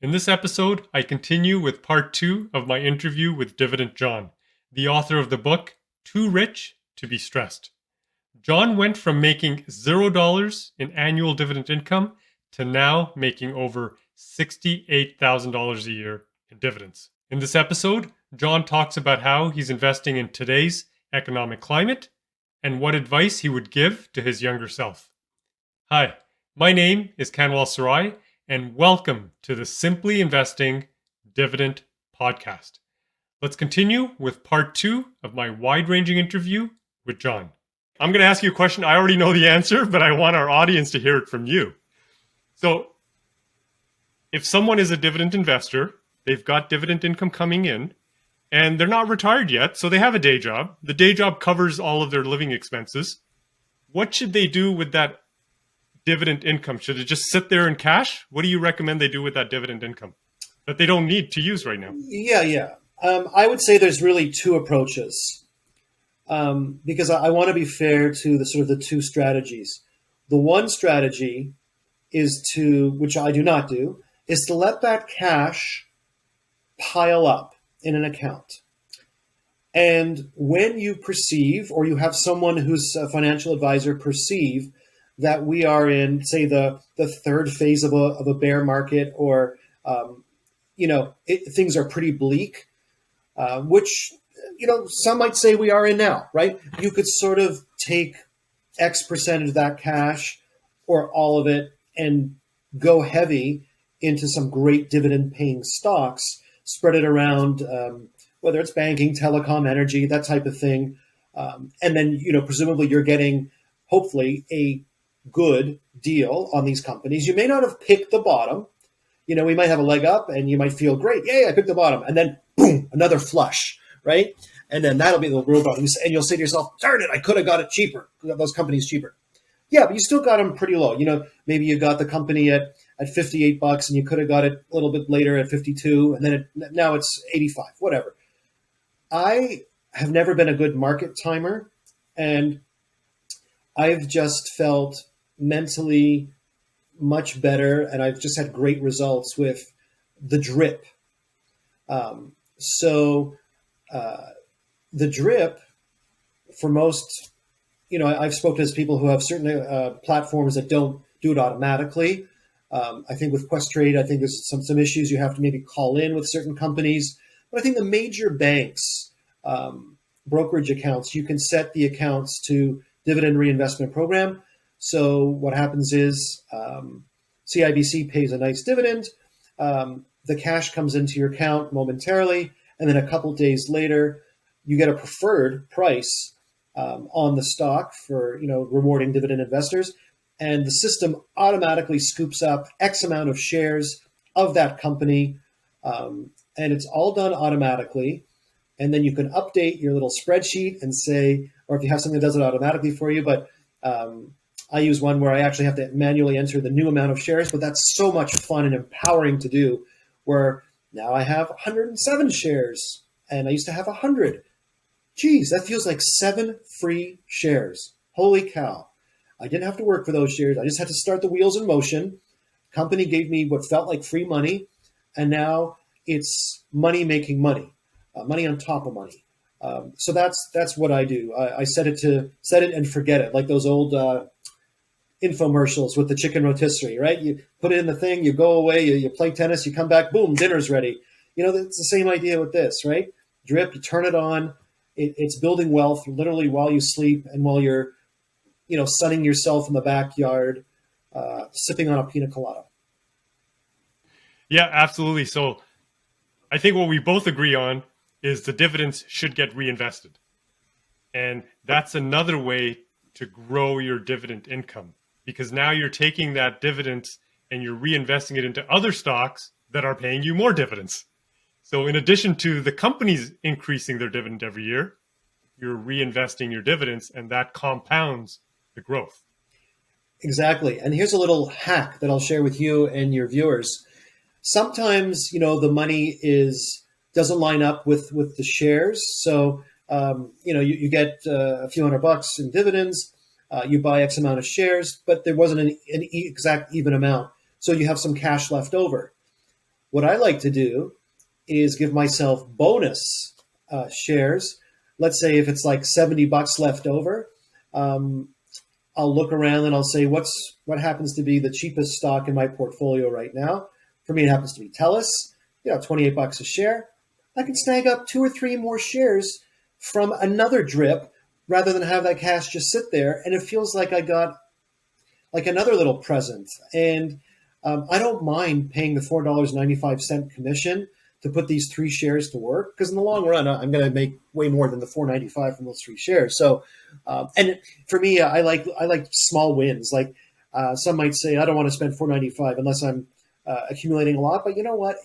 In this episode, I continue with part 2 of my interview with Dividend John, the author of the book, Too Rich to Be Stressed. John went from making $0 in annual dividend income to now making over $68,000 a year in dividends. In this episode, John talks about how he's investing in today's economic climate and what advice he would give to his younger self. Hi, my name is Kanwal Sarai, and welcome to the Simply Investing Dividend Podcast. Let's continue with part 2 of my wide-ranging interview with John. I'm going to ask you a question. I already know the answer, but I want our audience to hear it from you. So, if someone is a dividend investor, they've got dividend income coming in, and they're not retired yet, so they have a day job. The day job covers all of their living expenses. What should they do with that dividend income? Should it just sit there in cash? What do you recommend they do with that dividend income that they don't need to use right now? Yeah. I would say there's really two approaches because I want to be fair to the two strategies. The one strategy is to, which I do not do, is to let that cash pile up in an account. And when you perceive, or you have someone who's a financial advisor perceive that we are in, say, the third phase of a bear market, or things are pretty bleak, which some might say we are in now, right? You could sort of take X percentage of that cash or all of it and go heavy into some great dividend-paying stocks, spread it around, whether it's banking, telecom, energy, that type of thing, and then presumably you're getting hopefully a good deal on these companies. You may not have picked the bottom. We might have a leg up and you might feel great. Yay, I picked the bottom. And then boom, another flush, right? And then that'll be the real bottom. And you'll say to yourself, darn it, I could have got it cheaper. Got those companies cheaper. Yeah, but you still got them pretty low. Maybe you got the company at $58 and you could have got it a little bit later at 52, and then now it's 85, whatever. I have never been a good market timer, and I've just felt mentally much better, and I've just had great results with the drip. The drip, for most, I've spoken to people who have certain platforms that don't do it automatically. I think with Questrade, I think there's some issues. You have to maybe call in with certain companies. But I think the major banks, brokerage accounts, you can set the accounts to dividend reinvestment program. So what happens is CIBC pays a nice dividend. The cash comes into your account momentarily, and then a couple days later, you get a preferred price on the stock for rewarding dividend investors, and the system automatically scoops up X amount of shares of that company, and it's all done automatically. And then you can update your little spreadsheet and say, or if you have something that does it automatically for you, but I use one where I actually have to manually enter the new amount of shares, but that's so much fun and empowering to do, where now I have 107 shares and I used to have 100. Geez, that feels like 7 free shares. Holy cow. I didn't have to work for those shares. I just had to start the wheels in motion. Company gave me what felt like free money, and now it's money making money, money on top of money. So that's what I do. I set it and forget it, like those old infomercials with the chicken rotisserie, right? You put it in the thing, you go away, you play tennis, you come back, boom, dinner's ready. It's the same idea with this, right? Drip, you turn it on, it's building wealth literally while you sleep and while you're, sunning yourself in the backyard, sipping on a pina colada. Yeah, absolutely. So I think what we both agree on is the dividends should get reinvested. And that's another way to grow your dividend income, because now you're taking that dividends and you're reinvesting it into other stocks that are paying you more dividends. So in addition to the companies increasing their dividend every year, you're reinvesting your dividends, and that compounds the growth. Exactly. And here's a little hack that I'll share with you and your viewers. Sometimes, the money doesn't line up with the shares. So, you get a few $100 in dividends, you buy X amount of shares, but there wasn't an exact even amount. So you have some cash left over. What I like to do is give myself bonus shares. Let's say if it's like $70 left over, um, I'll look around and I'll say, what happens to be the cheapest stock in my portfolio right now? For me, it happens to be TELUS, $28 a share. I can snag up 2 or 3 more shares from another drip rather than have that cash just sit there. And it feels like I got like another little present. And I don't mind paying the $4.95 commission to put these 3 shares to work, because in the long run, I'm going to make way more than the $4.95 from those 3 shares. So, and for me, I like small wins. Like some might say, I don't want to spend $4.95 unless I'm accumulating a lot. But you know what?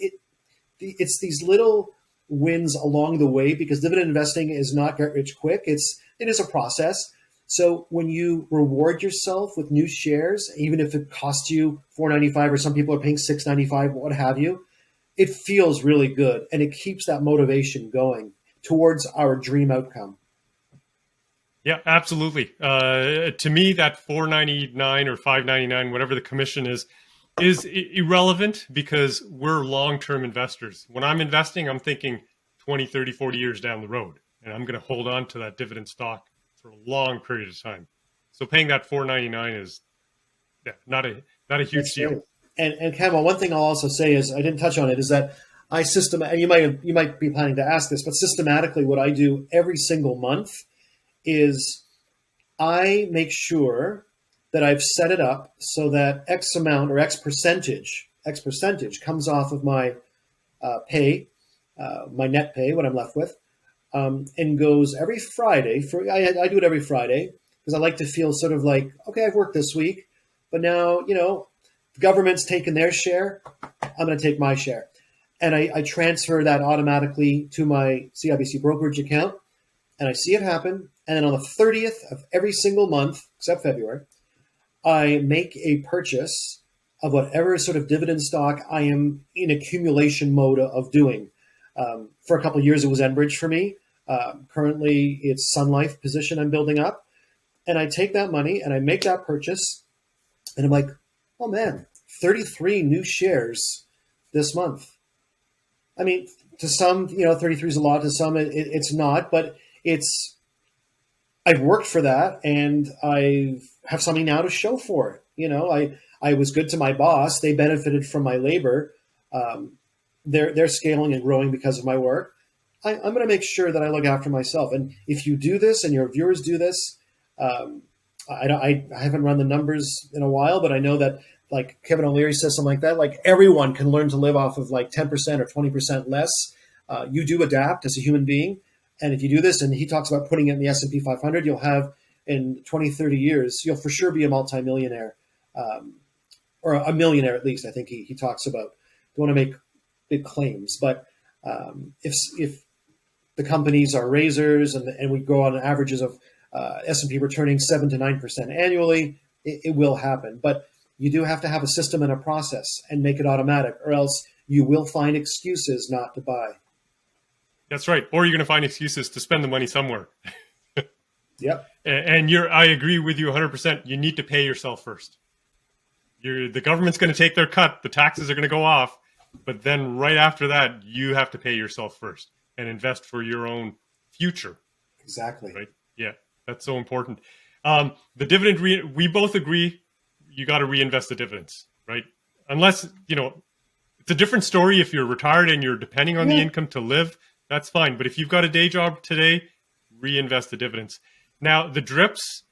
It's these little wins along the way, because dividend investing is not get rich quick. It is a process. So when you reward yourself with new shares, even if it costs you $4.95 or some people are paying $6.95, what have you, it feels really good, and it keeps that motivation going towards our dream outcome. Yeah, absolutely. To me, that $4.99 or $5.99, whatever the commission is irrelevant, because we're long-term investors. When I'm investing, I'm thinking 20, 30, 40 years down the road, and I'm going to hold on to that dividend stock for a long period of time. So paying that $4.99 is not a huge deal. And Campbell, one thing I'll also say is, I didn't touch on it, is that and you might be planning to ask this, but systematically what I do every single month is I make sure that I've set it up so that X amount or X percentage comes off of my pay, my net pay, what I'm left with, and goes every Friday. I do it every Friday because I like to feel sort of like, okay, I've worked this week, but now, the government's taken their share, I'm going to take my share. And I transfer that automatically to my CIBC brokerage account, and I see it happen. And then on the 30th of every single month, except February, I make a purchase of whatever sort of dividend stock I am in accumulation mode of doing. For a couple of years, it was Enbridge for me. Currently, it's Sun Life position I'm building up. And I take that money and I make that purchase. And I'm like, oh man, 33 new shares this month. I mean, to some, 33 is a lot. To some, it's not. But I've worked for that, and I have something now to show for it. I was good to my boss. They benefited from my labor. They're scaling and growing because of my work. I'm going to make sure that I look after myself. And if you do this and your viewers do this, I haven't run the numbers in a while, but I know that, like Kevin O'Leary says something like that, like everyone can learn to live off of like 10% or 20% less. You do adapt as a human being. And if you do this, and he talks about putting it in the S&P 500, you'll have in 20, 30 years, you'll for sure be a multimillionaire, or a millionaire at least. I think he talks about. Don't want to make big claims, but if the companies are razors and we go on averages of S&P returning 7 to 9% annually, it will happen. But you do have to have a system and a process and make it automatic, or else you will find excuses not to buy. That's right. Or you're going to find excuses to spend the money somewhere. Yep. And I agree with you 100%. You need to pay yourself first. The government's going to take their cut. The taxes are going to go off. But then right after that, you have to pay yourself first and invest for your own future. Exactly. Right? Yeah, that's so important. The dividend, we both agree you got to reinvest the dividends, right? Unless, it's a different story if you're retired and you're depending on the income to live. That's fine. But if you've got a day job today, reinvest the dividends. Now, the drips,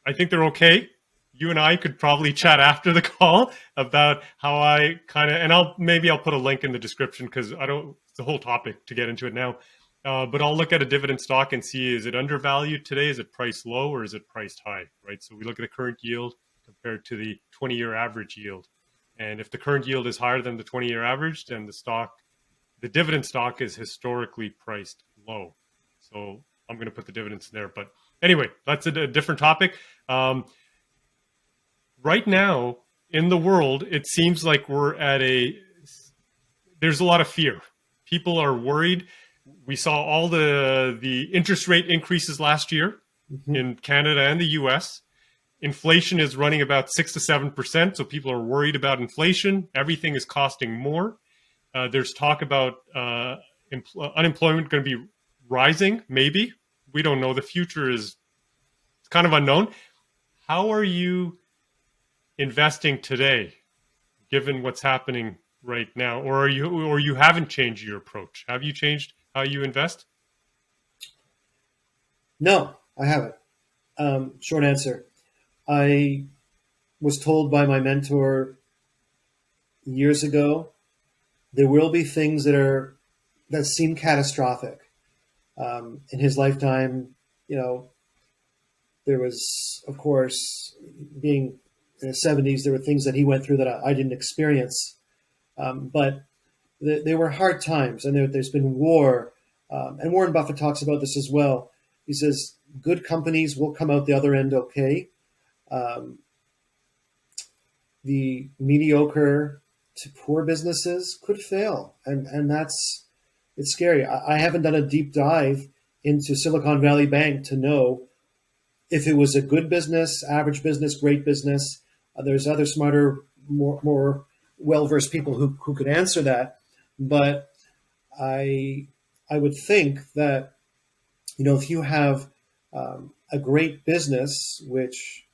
I think they're okay. You and I could probably chat after the call about how I kind of, and I'll put a link in the description, because it's a whole topic to get into it now. But I'll look at a dividend stock and see, is it undervalued today? Is it priced low, or is it priced high, right? So we look at the current yield compared to the 20-year average yield. And if the current yield is higher than the 20-year average, then the dividend stock is historically priced low. So I'm going to put the dividends there. But anyway, that's a different topic. Right now in the world, it seems like there's a lot of fear. People are worried. We saw all the interest rate increases last year in Canada and the US. Inflation is running about 6 to 7%. So people are worried about inflation. Everything is costing more. There's talk about unemployment going to be rising, maybe. We don't know. The future is kind of unknown. How are you investing today, given what's happening right now? Or you haven't changed your approach? Have you changed how you invest? No, I haven't. Short answer. I was told by my mentor years ago, there will be things that seem catastrophic. In his lifetime, there was, of course, being in the 70s, there were things that he went through that I didn't experience. But there were hard times, and there's been war. And Warren Buffett talks about this as well. He says, good companies will come out the other end okay. The mediocre to poor businesses could fail. And it's scary. I haven't done a deep dive into Silicon Valley Bank to know if it was a good business, average business, great business. There's other smarter, more well-versed people who could answer that. But I would think that, if you have a great business, which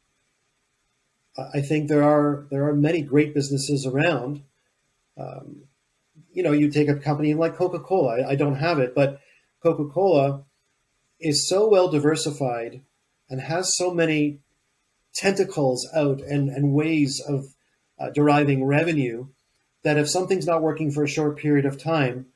I think there are many great businesses around. You take a company like Coca-Cola. I don't have it, but Coca-Cola is so well diversified and has so many tentacles out and ways of deriving revenue that if something's not working for a short period of time,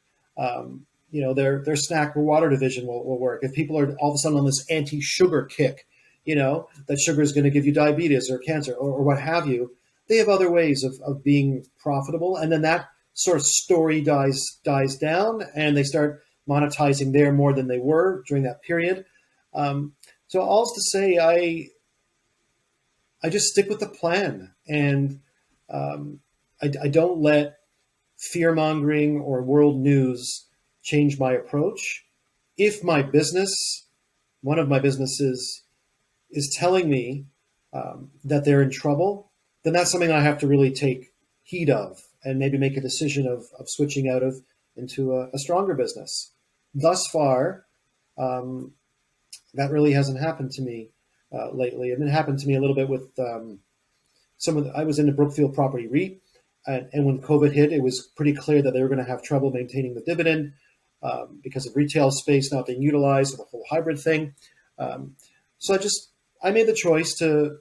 their snack or water division will work. If people are all of a sudden on this anti-sugar kick, that sugar is going to give you diabetes or cancer or what have you, they have other ways of being profitable. And then that sort of story dies down and they start monetizing there more than they were during that period. So all's to say, I just stick with the plan, and I don't let fear-mongering or world news change my approach. If my business, one of my businesses, is telling me that they're in trouble, then that's something I have to really take heed of and maybe make a decision of switching out of into a stronger business. Thus far, that really hasn't happened to me lately. And it happened to me a little bit with I was in the Brookfield Property REIT, and when COVID hit, it was pretty clear that they were going to have trouble maintaining the dividend because of retail space not being utilized, or the whole hybrid thing. So I made the choice to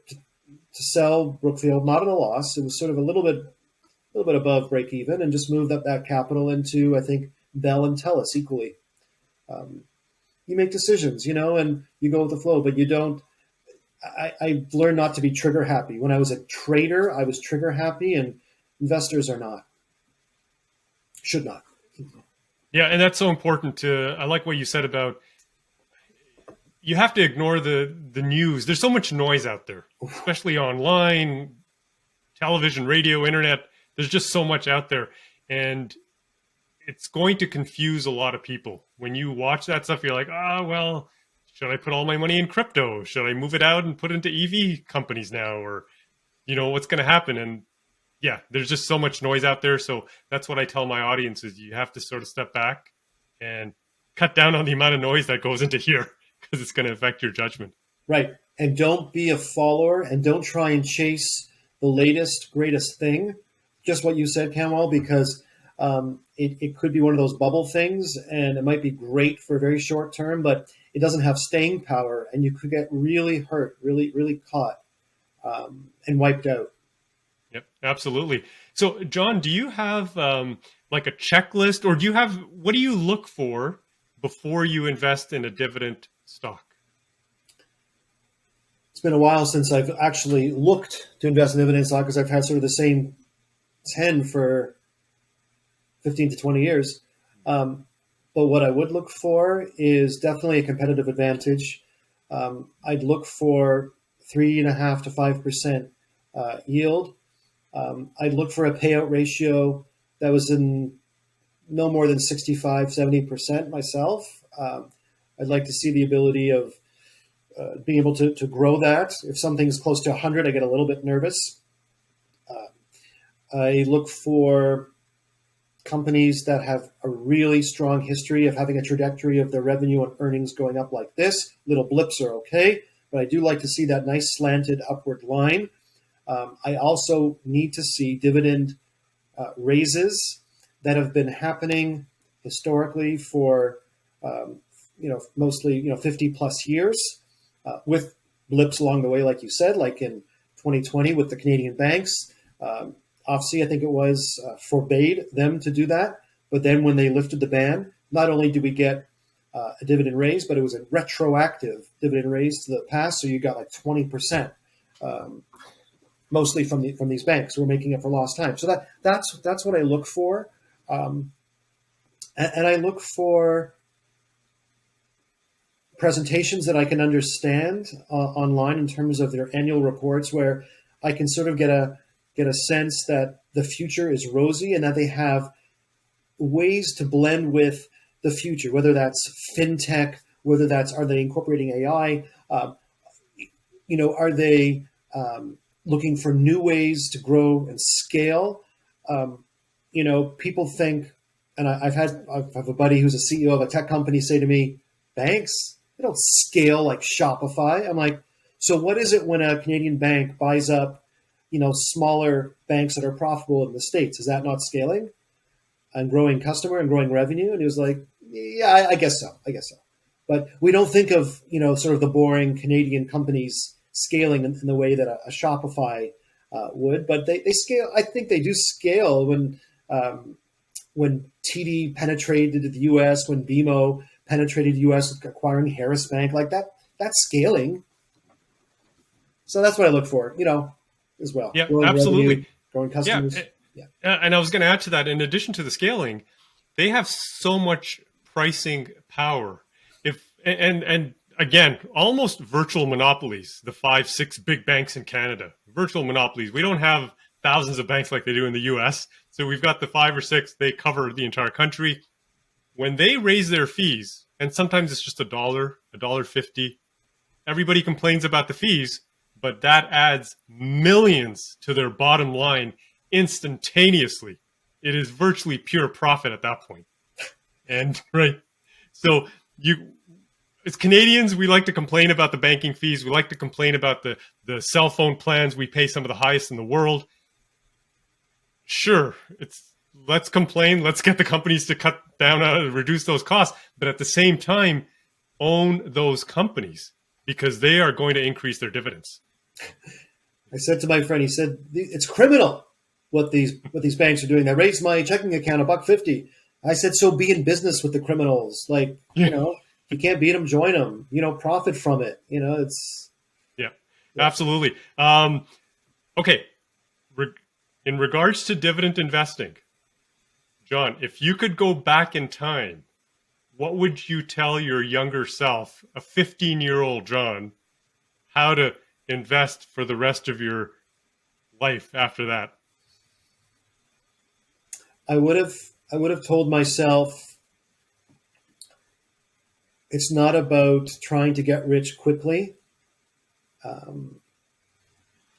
sell Brookfield, not at a loss. It was sort of a little bit above break even, and just moved up that capital into, I think, Bell and Telus equally. You make decisions, and you go with the flow, but you don't. I learned not to be trigger happy. When I was a trader, I was trigger happy, and investors are not. Should not. Yeah, and that's so important I like what you said about you have to ignore the news. There's so much noise out there, especially online, television, radio, internet. There's just so much out there. And it's going to confuse a lot of people. When you watch that stuff, you're like, well, should I put all my money in crypto? Should I move it out and put it into EV companies now? Or, what's going to happen? And yeah, there's just so much noise out there. So that's what I tell my audience is you have to sort of step back and cut down on the amount of noise that goes into here, because it's going to affect your judgment. Right. And don't be a follower, and don't try and chase the latest, greatest thing. Just what you said, Kamwal, because it could be one of those bubble things, and it might be great for a very short term, but it doesn't have staying power, and you could get really hurt, really, really caught and wiped out. Yep, absolutely. So, John, do you have like a checklist, or what do you look for before you invest in a dividend stock? It's been a while since I've actually looked to invest in dividend stock, because I've had sort of the same 10 for 15 to 20 years. But what I would look for is definitely a competitive advantage. I'd look for 3.5% to 5% yield. I'd look for a payout ratio that was in no more than 65, 70% myself. I'd like to see the ability of being able to grow that. If something's close to 100, I get a little bit nervous. I look for companies that have a really strong history of having a trajectory of their revenue and earnings going up like this. Little blips are okay, but I do like to see that nice slanted upward line. I also need to see dividend raises that have been happening historically for mostly 50 plus years, with blips along the way, like you said, like in 2020 with the Canadian banks. OFC, I think it was, forbade them to do that. But then when they lifted the ban, not only did we get a dividend raise, but it was a retroactive dividend raise to the past. So you got like 20%, mostly from these banks who are making up for lost time. So that's what I look for. And I look for presentations that I can understand online in terms of their annual reports, where I can sort of get a sense that the future is rosy and that they have ways to blend with the future, whether that's fintech, whether that's, are they incorporating AI? Are they looking for new ways to grow and scale? People think, and I have a buddy who's a CEO of a tech company say to me, banks, they don't scale like Shopify. I'm like, so what is it when a Canadian bank buys up, smaller banks that are profitable in the States? Is that not scaling and growing customer and growing revenue? And he was like, yeah, I guess so. But we don't think of, sort of the boring Canadian companies scaling in the way that a Shopify would, but they scale. I think they do scale when TD penetrated the U.S., when BMO penetrated the U.S. acquiring Harris Bank, like that. That's scaling. So that's what I look for, as well. Yeah, growing absolutely. Revenue, growing customers. Yeah. And I was going to add to that, in addition to the scaling, they have so much pricing power. And again, almost virtual monopolies, the 5-6 big banks in Canada, virtual monopolies. We don't have thousands of banks like they do in the US. So we've got the 5 or 6, they cover the entire country. When they raise their fees, and sometimes it's just $1.50, everybody complains about the fees, but that adds millions to their bottom line instantaneously. It is virtually pure profit at that point. And right. So as Canadians, we like to complain about the banking fees. We like to complain about the cell phone plans. We pay some of the highest in the world. Sure, let's complain. Let's get the companies to cut down, reduce those costs. But at the same time, own those companies, because they are going to increase their dividends. I said to my friend, he said, it's criminal what these banks are doing. They raised my checking account $1.50. I said, so be in business with the criminals. Like, if you can't beat them, join them, profit from it. It's. Yeah. Absolutely. Okay. In regards to dividend investing, John, if you could go back in time, what would you tell your younger self, a 15-year-old John, how to invest for the rest of your life after that? I would have told myself, it's not about trying to get rich quickly.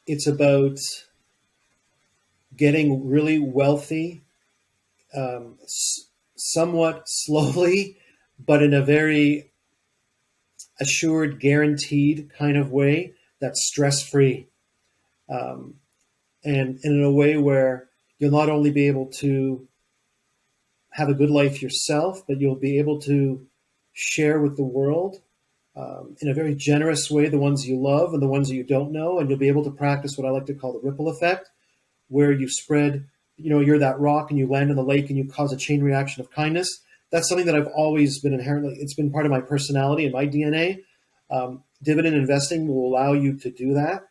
It's about getting really wealthy, somewhat slowly, but in a very assured, guaranteed kind of way that's stress-free. And in a way where you'll not only be able to have a good life yourself, but you'll be able to share with the world in a very generous way, the ones you love and the ones that you don't know. And you'll be able to practice what I like to call the ripple effect, where you spread, you're that rock and you land in the lake and you cause a chain reaction of kindness. That's something that I've always been it's been part of my personality and my DNA. Dividend investing will allow you to do that.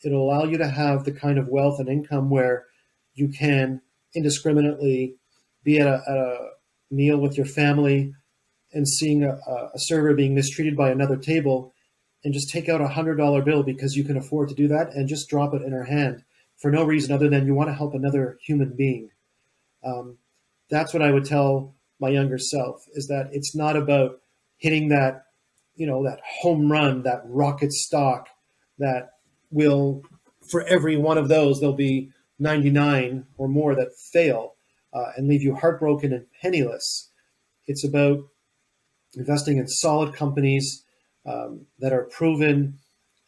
It'll allow you to have the kind of wealth and income where you can indiscriminately be at a meal with your family and seeing a server being mistreated by another table and just take out $100 bill because you can afford to do that and just drop it in her hand for no reason other than you want to help another human being. That's what I would tell my younger self, is that it's not about hitting that, that home run, that rocket stock that will, for every one of those, there'll be 99 or more that fail. and leave you heartbroken and penniless. It's about investing in solid companies that are proven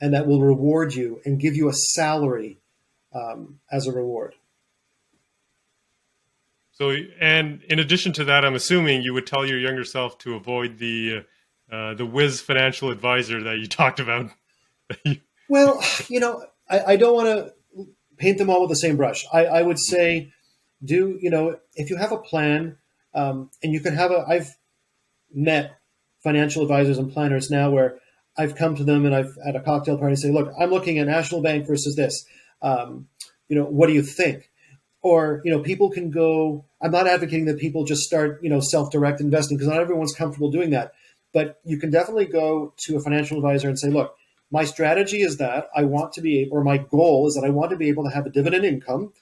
and that will reward you and give you a salary as a reward. So, and in addition to that, I'm assuming you would tell your younger self to avoid the whiz financial advisor that you talked about. Well, I don't want to paint them all with the same brush. I would say, if you have a plan, and you can have I've met financial advisors and planners now where I've come to them and I've at a cocktail party say, look, I'm looking at National Bank versus this. What do you think? Or, people can go, I'm not advocating that people just start, self-direct investing because not everyone's comfortable doing that. But you can definitely go to a financial advisor and say, look, my strategy is that I want to be, or my goal is that I want to be able to have a dividend income.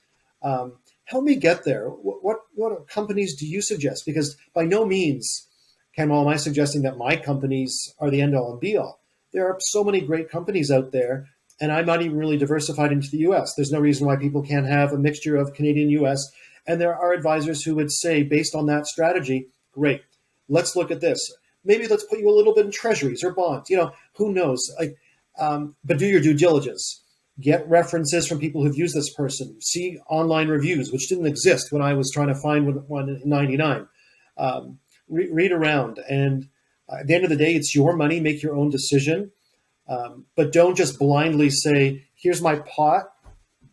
Help me get there. What companies do you suggest? Because by no means, Kamal, am I suggesting that my companies are the end all and be all. There are so many great companies out there, and I'm not even really diversified into the U.S. There's no reason why people can't have a mixture of Canadian U.S. And there are advisors who would say, based on that strategy, great, let's look at this. Maybe let's put you a little bit in treasuries or bonds. Who knows? But do your due diligence. Get references from people who've used this person. See online reviews, which didn't exist when I was trying to find one in '99. Read around. And at the end of the day, it's your money. Make your own decision. But don't just blindly say, here's my pot,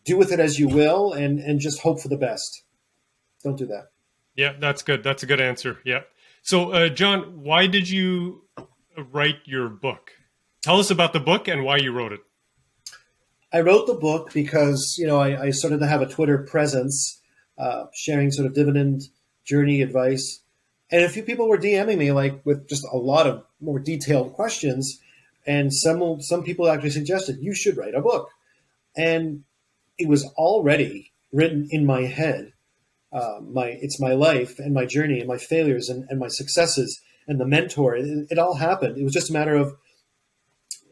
do with it as you will, and just hope for the best. Don't do that. Yeah, that's good. That's a good answer. Yeah. So, John, why did you write your book? Tell us about the book and why you wrote it. I wrote the book because, I started to have a Twitter presence, sharing sort of dividend journey advice. And a few people were DMing me with just a lot of more detailed questions. And some people actually suggested you should write a book. And it was already written in my head. It's my life and my journey and my failures and my successes and the mentor. It all happened. It was just a matter of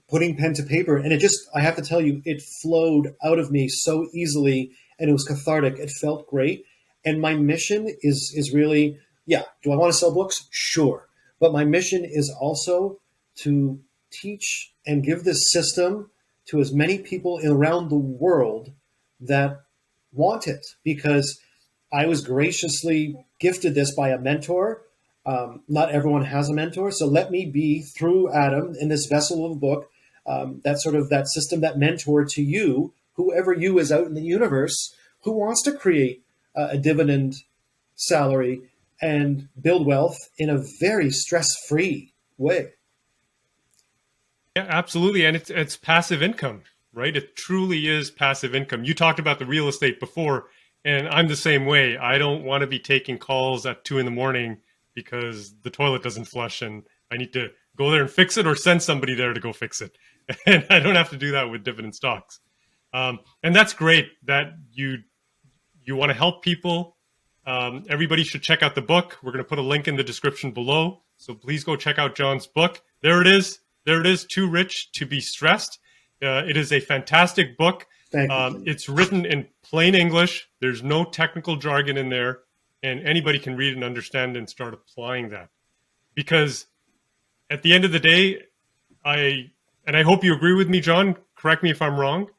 putting pen to paper. And I have to tell you, it flowed out of me so easily and it was cathartic. It felt great. And my mission is really, do I want to sell books? Sure. But my mission is also to teach and give this system to as many people around the world that want it, because I was graciously gifted this by a mentor. Not everyone has a mentor. So let me be, through Adam, in this vessel of a book, that system, that mentor to you, whoever you is out in the universe, who wants to create a dividend salary and build wealth in a very stress-free way. Yeah, absolutely. And it's passive income, right? It truly is passive income. You talked about the real estate before, and I'm the same way. I don't want to be taking calls at 2 a.m. because the toilet doesn't flush and I need to go there and fix it or send somebody there to go fix it. And I don't have to do that with dividend stocks. And that's great that you want to help people. Everybody should check out the book. We're going to put a link in the description below. So please go check out John's book. There it is. There it is. Too Rich to Be Stressed. It is a fantastic book. Thank you. It's written in plain English. There's no technical jargon in there. And anybody can read and understand and start applying that. Because at the end of the day, I hope you agree with me, John. Correct me if I'm wrong.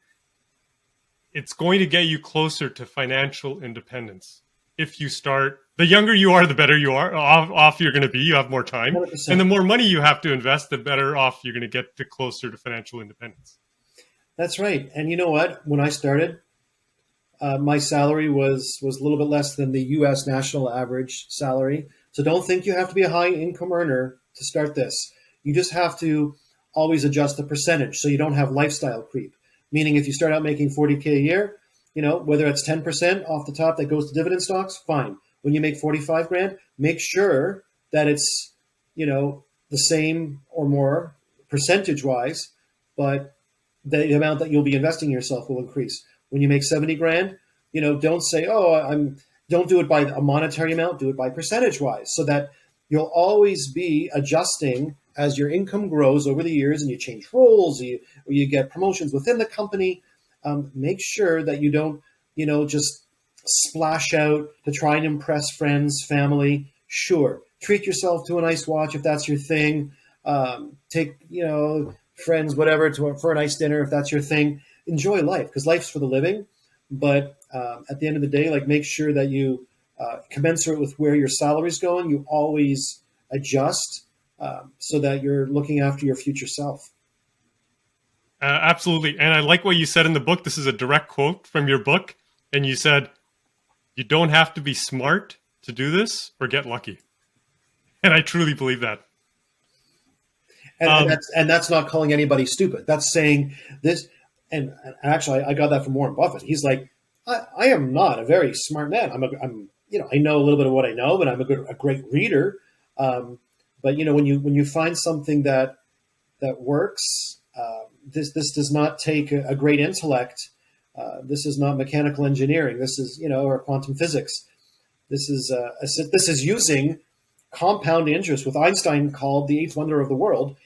It's going to get you closer to financial independence. If you start, the younger you are, the better you are off you're going to be. You have more time. 100%. And the more money you have to invest, the better off you're going to get to closer to financial independence. That's right. And you know what? When I started, my salary was a little bit less than the U.S. national average salary. So don't think you have to be a high income earner to start this. You just have to always adjust the percentage so you don't have lifestyle creep. Meaning if you start out making $40K a year, whether it's 10% off the top that goes to dividend stocks, fine. When you make 45 grand, make sure that it's, the same or more percentage wise, but the amount that you'll be investing in yourself will increase. When you make 70 grand, don't say, don't do it by a monetary amount, do it by percentage wise, so that you'll always be adjusting as your income grows over the years and you change roles, or you get promotions within the company. Make sure that you don't, just splash out to try and impress friends, family. Sure. Treat yourself to a nice watch if that's your thing. Take, friends, whatever, for a nice dinner if that's your thing. Enjoy life, because life's for the living. But at the end of the day, like, make sure that you, commensurate with where your salary's going, you always adjust so that you're looking after your future self. Absolutely. And I like what you said in the book. This is a direct quote from your book. And you said, you don't have to be smart to do this or get lucky. And I truly believe that. And that's not calling anybody stupid. That's saying this. And actually, I got that from Warren Buffett. He's like, I am not a very smart man. I know a little bit of what I know, but I'm a great reader. But when you find something that works, this does not take a great intellect. This is not mechanical engineering. This is or quantum physics. This is using compound interest, what Einstein called the eighth wonder of the world.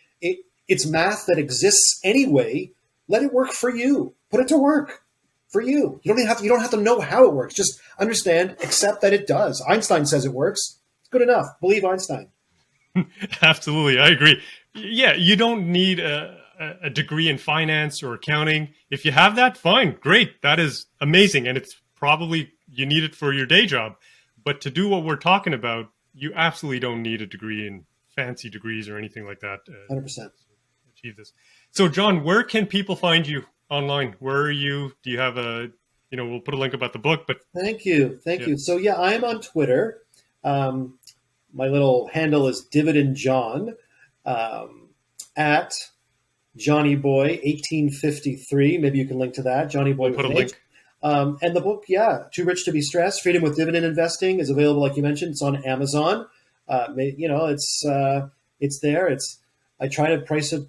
It's math that exists anyway. Let it work for you. Put it to work for you. You don't have to know how it works. Just understand, accept that it does. Einstein says it works. It's good enough. Believe Einstein. Absolutely, I agree. Yeah, you don't need a degree in finance or accounting. If you have that, fine, great. That is amazing, and it's probably you need it for your day job. But to do what we're talking about, you absolutely don't need a degree in fancy degrees or anything like that. 100%. Achieve this. So, John, where can people find you online? Where are you? Do you have we'll put a link about the book, but Thank you. So yeah, I am on Twitter. My little handle is Dividend John, at Johnny Boy 1853. Maybe you can link to that. Johnny Boy. We'll put a link. And the book, Too Rich to Be Stressed, Freedom with Dividend Investing, is available, like you mentioned. It's on Amazon. It's there. I try to price it,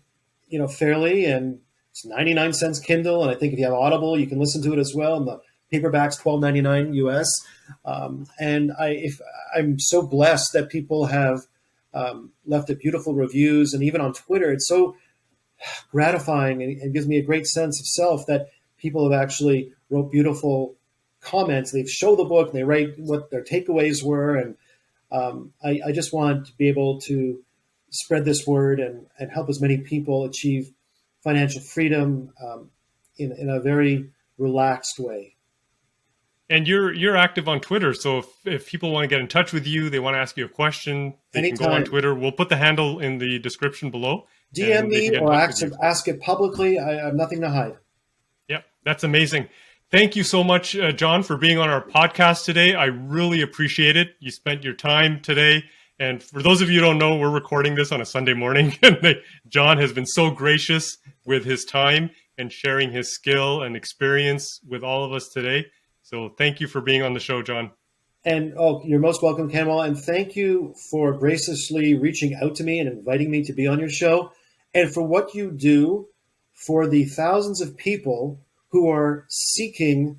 fairly, and it's 99 cents Kindle. And I think if you have Audible, you can listen to it as well. And the paperback's $12.99 US. And I'm so blessed that people have left it beautiful reviews, and even on Twitter, it's so gratifying and gives me a great sense of self that people have actually wrote beautiful comments. They show the book and they write what their takeaways were. And I just want to be able to spread this word and help as many people achieve financial freedom in a very relaxed way. And you're active on Twitter, so if people want to get in touch with you, they want to ask you a question, they can go on Twitter. We'll put the handle in the description below. DM me or ask it publicly. I have nothing to hide. Yep, that's amazing. Thank you so much, John, for being on our podcast today. I really appreciate it. You spent your time today. And for those of you who don't know, we're recording this on a Sunday morning. John has been so gracious with his time and sharing his skill and experience with all of us today. So thank you for being on the show, John. And you're most welcome, Kenwell. And thank you for graciously reaching out to me and inviting me to be on your show, and for what you do for the thousands of people who are seeking,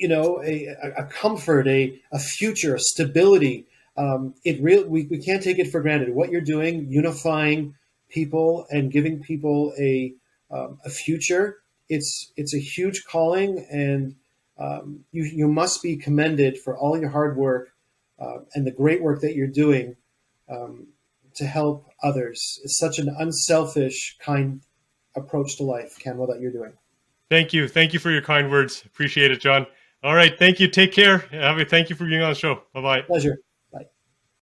a comfort, a future, a stability. We can't take it for granted. What you're doing, unifying people and giving people a future, it's a huge calling, and you must be commended for all your hard work and the great work that you're doing to help others. It's such an unselfish, kind approach to life, Kenwell, that you're doing. Thank you. Thank you for your kind words. Appreciate it, John. All right. Thank you. Take care. Thank you for being on the show. Bye-bye. Pleasure.